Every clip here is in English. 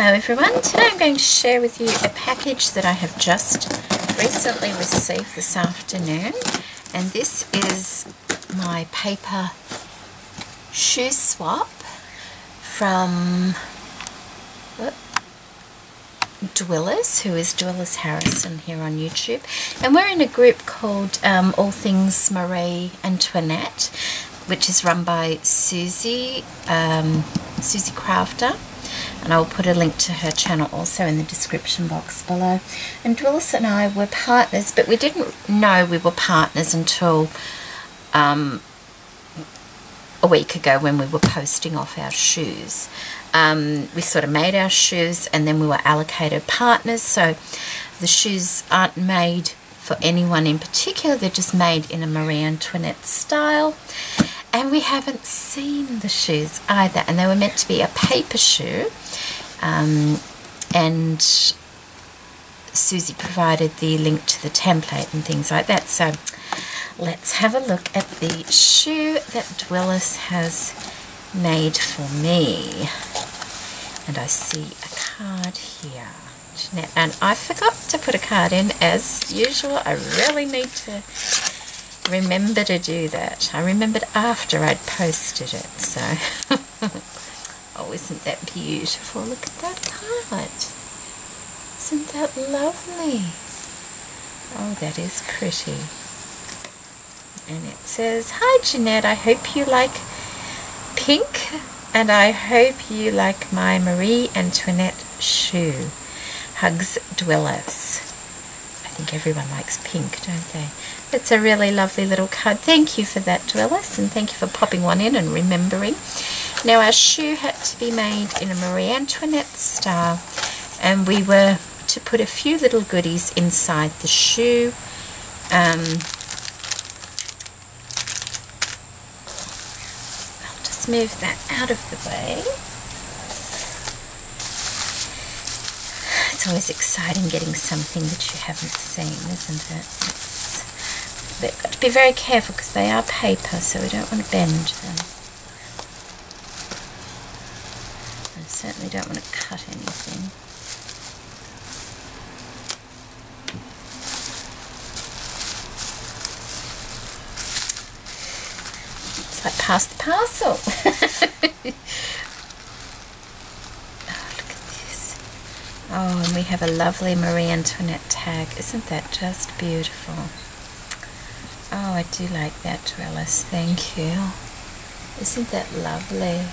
Hello everyone, today I'm going to share with you a package that I have just recently received this afternoon, and this is my paper shoe swap from Dwyllis, who is Dwyllis Harrison here on YouTube, and we're in a group called All Things Marie Antoinette, which is run by Susie Crafter. And I'll put a link to her channel also in the description box below. And Dwyllis and I were partners, but we didn't know we were partners until a week ago when we were posting off our shoes. We sort of made our shoes and then we were allocated partners. So the shoes aren't made for anyone in particular. They're just made in a Marie Antoinette style. And we haven't seen the shoes either, and they were meant to be a paper shoe, and Susie provided the link to the template and things like that. So let's have a look at the shoe that Dwyllis has made for me. And I see a card here, and I forgot to put a card in as usual. I really need to remember to do that. I remembered after I'd posted it, so oh, isn't that beautiful? Look at that card. Isn't that lovely? Oh, that is pretty. And it says, "Hi Jeanette, I hope you like pink, and I hope you like my Marie Antoinette shoe. Hugs, Dwyllis." I think everyone likes pink, don't they? It's a really lovely little card. Thank you for that, Dwyllis, and thank you for popping one in and remembering. Now, our shoe had to be made in a Marie Antoinette style, and we were to put a few little goodies inside the shoe. I'll just move that out of the way. It's always exciting getting something that you haven't seen, isn't it? They've got to be very careful because they are paper, so we don't want to bend them. I certainly don't want to cut anything. It's like pass the parcel. Oh, and we have a lovely Marie Antoinette tag. Isn't that just beautiful? Oh, I do like that, Dwyllis. Thank you. Isn't that lovely?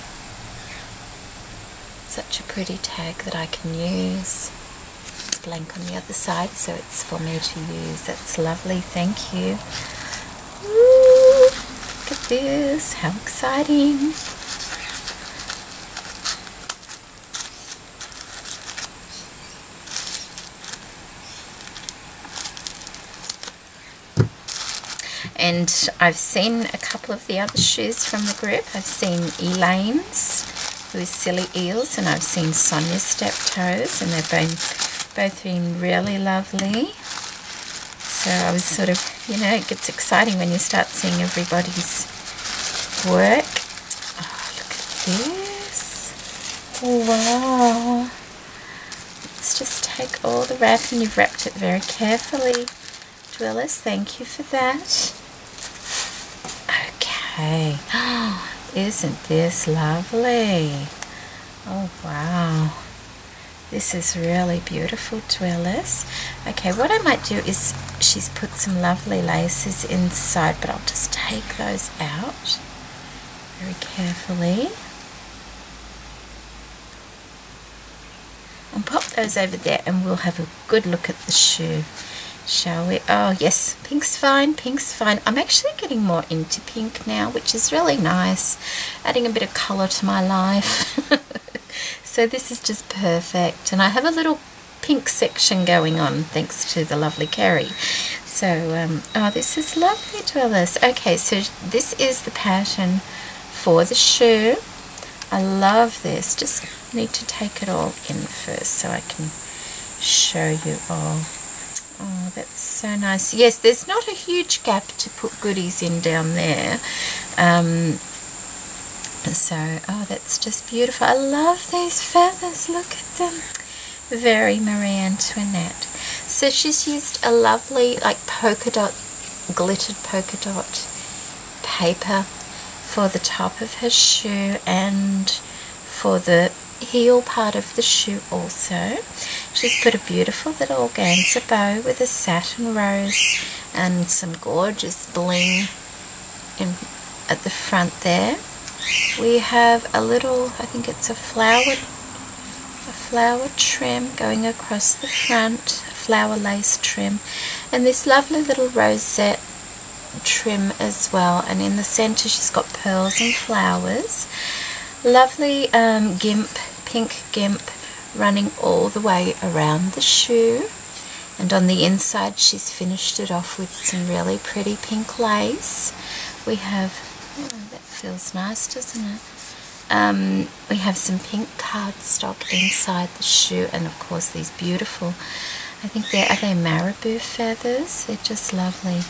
Such a pretty tag that I can use. It's blank on the other side, so it's for me to use. That's lovely. Thank you. Ooh, look at this. How exciting. And I've seen a couple of the other shoes from the group. I've seen Elaine's, who is Silly Eels, and I've seen Sonia's Step Toes, and they've both been really lovely. So I was sort of, you know, it gets exciting when you start seeing everybody's work. Oh, look at this. Oh, wow. Let's just take all the wrap, and you've wrapped it very carefully, Dwyllis. Thank you for that. Okay. Oh, isn't this lovely? Oh, wow. This is really beautiful, Dwyllis. Okay, what I might do is she's put some lovely laces inside, but I'll just take those out very carefully. And pop those over there, and we'll have a good look at the shoe. Shall we? Oh yes, pink's fine, pink's fine. I'm actually getting more into pink now, which is really nice, adding a bit of colour to my life. So this is just perfect, and I have a little pink section going on thanks to the lovely Kerry. So oh, this is lovely, Dwyllis. Okay, so this is the pattern for the shoe. I love this. Just need to take it all in first so I can show you all. Oh, that's so nice. Yes, there's not a huge gap to put goodies in down there. So, oh, that's just beautiful. I love these feathers. Look at them. Very Marie Antoinette. So she's used a lovely, like, polka dot, glittered polka dot paper for the top of her shoe and for the heel part of the shoe also. She's put a beautiful little organza bow with a satin rose and some gorgeous bling at the front there. We have a little, I think it's a flower trim going across the front, a flower lace trim, and this lovely little rosette trim as well, and in the center she's got pearls and flowers. Lovely gimp, pink gimp running all the way around the shoe, and on the inside she's finished it off with some really pretty pink lace. We have, oh, that feels nice, doesn't it? We have some pink cardstock inside the shoe, and of course these beautiful, I think are they marabou feathers? They're just lovely.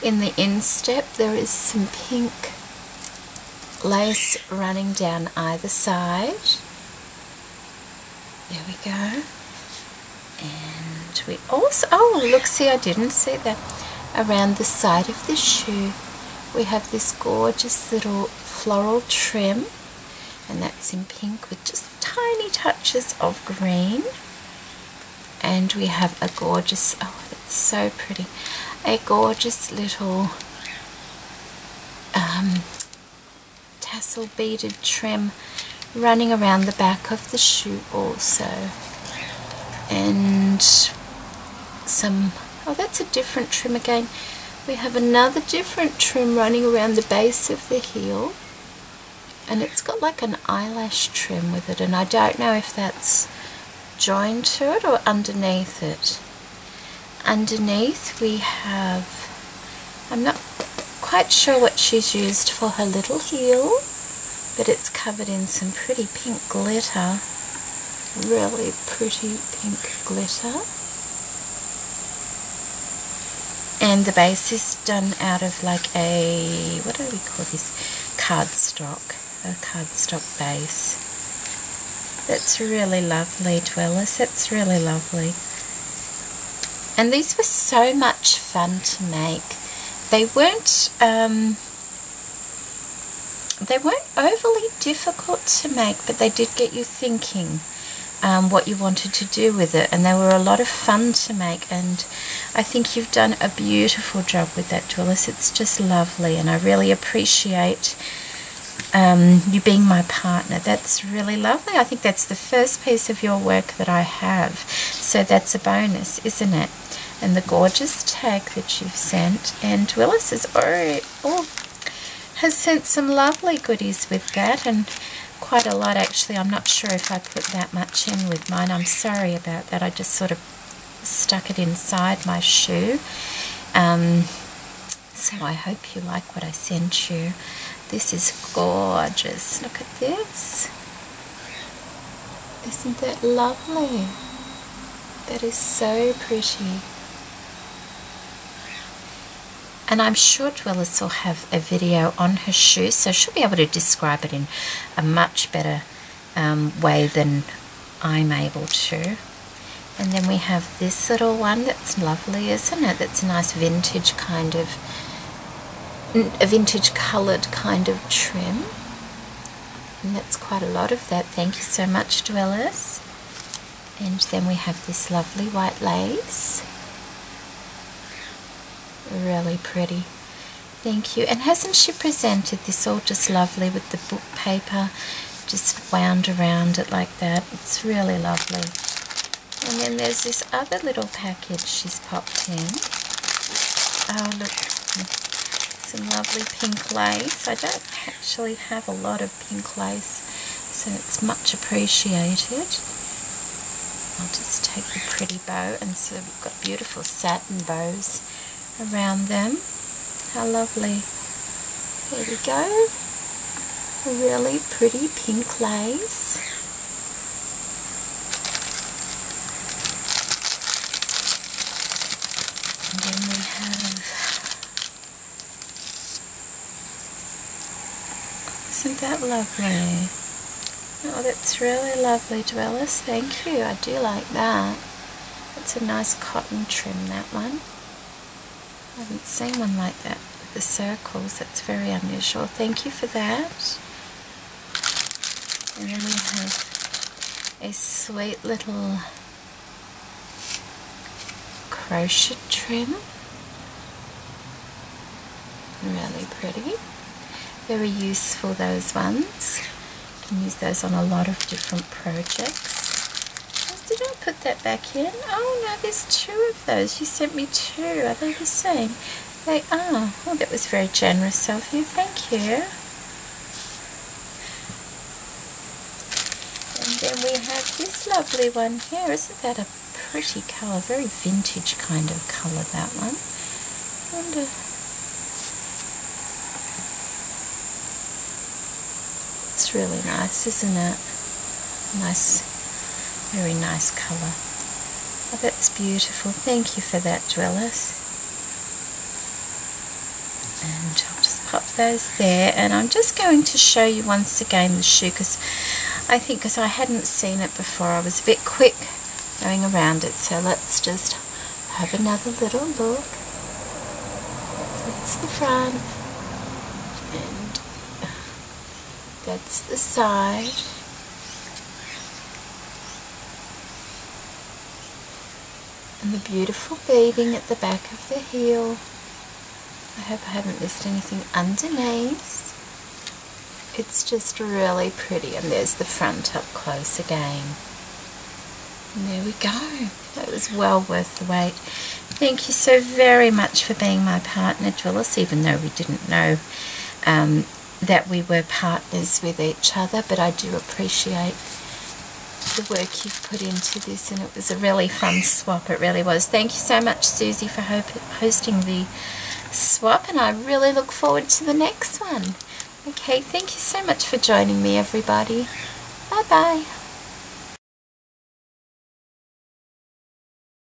In the instep there is some pink lace running down either side. There we go. And we also, oh look, see, I didn't see that. Around the side of the shoe we have this gorgeous little floral trim, and that's in pink with just tiny touches of green. And we have a gorgeous, oh that's so pretty, a gorgeous little tassel beaded trim running around the back of the shoe also. And some, oh that's a different trim again. We have another different trim running around the base of the heel, and it's got like an eyelash trim with it, and I don't know if that's joined to it or underneath it. Underneath we have, I'm not quite sure what she's used for her little heel, but it's covered in some pretty pink glitter, really pretty pink glitter. And the base is done out of like a, what do we call this, cardstock, a cardstock base. That's really lovely, Dwyllis, that's really lovely. And these were so much fun to make. They weren't overly difficult to make, but they did get you thinking what you wanted to do with it, and they were a lot of fun to make, and I think you've done a beautiful job with that, Dwyllis. It's just lovely, and I really appreciate you being my partner. That's really lovely. I think that's the first piece of your work that I have, so that's a bonus, isn't it? And the gorgeous tag that you've sent, and Dwyllis has already has sent some lovely goodies with that, and quite a lot actually. I'm not sure if I put that much in with mine. I'm sorry about that. I just sort of stuck it inside my shoe. So I hope you like what I sent you. This is gorgeous. Look at this. Isn't that lovely? That is so pretty. And I'm sure Dwyllis will have a video on her shoe, so she'll be able to describe it in a much better way than I'm able to. And then we have this little one that's lovely, isn't it? That's a nice vintage kind of, a vintage coloured kind of trim. And that's quite a lot of that. Thank you so much, Dwyllis. And then we have this lovely white lace. Really pretty. Thank you. And hasn't she presented this all just lovely with the book paper just wound around it like that? It's really lovely. And then there's this other little package she's popped in. Oh look, some lovely pink lace. I don't actually have a lot of pink lace, so it's much appreciated. I'll just take the pretty bow, and so we've got beautiful satin bows around them. How lovely. There we go. A really pretty pink lace. And then we have some Isn't that lovely? Oh, that's really lovely, Dwyllis. Thank you. I do like that. It's a nice cotton trim, that one. I haven't seen one like that with the circles. That's very unusual. Thank you for that. And then we have a sweet little crochet trim. Really pretty. Very useful, those ones. You can use those on a lot of different projects. Did I put that back in? Oh no, there's 2 of those. You sent me 2. Are they the same? They are. Oh, that was very generous of you. Thank you. And then we have this lovely one here. Isn't that a pretty colour? Very vintage kind of colour, that one. I wonder. It's really nice, isn't it? Nice. Very nice colour. Oh, that's beautiful. Thank you for that, Dwyllis. And I'll just pop those there. And I'm just going to show you once again the shoe, because I think because I hadn't seen it before, I was a bit quick going around it. So let's just have another little look. That's the front. And that's the side. And the beautiful beading at the back of the heel. I hope I haven't missed anything underneath. It's just really pretty. And there's the front up close again. And there we go. That was well worth the wait. Thank you so very much for being my partner, Dwyllis, even though we didn't know that we were partners with each other. But I do appreciate the work you've put into this, and it was a really fun swap. It really was. Thank you so much, Susie, for hosting the swap, and I really look forward to the next one. Okay, thank you so much for joining me, everybody. Bye bye.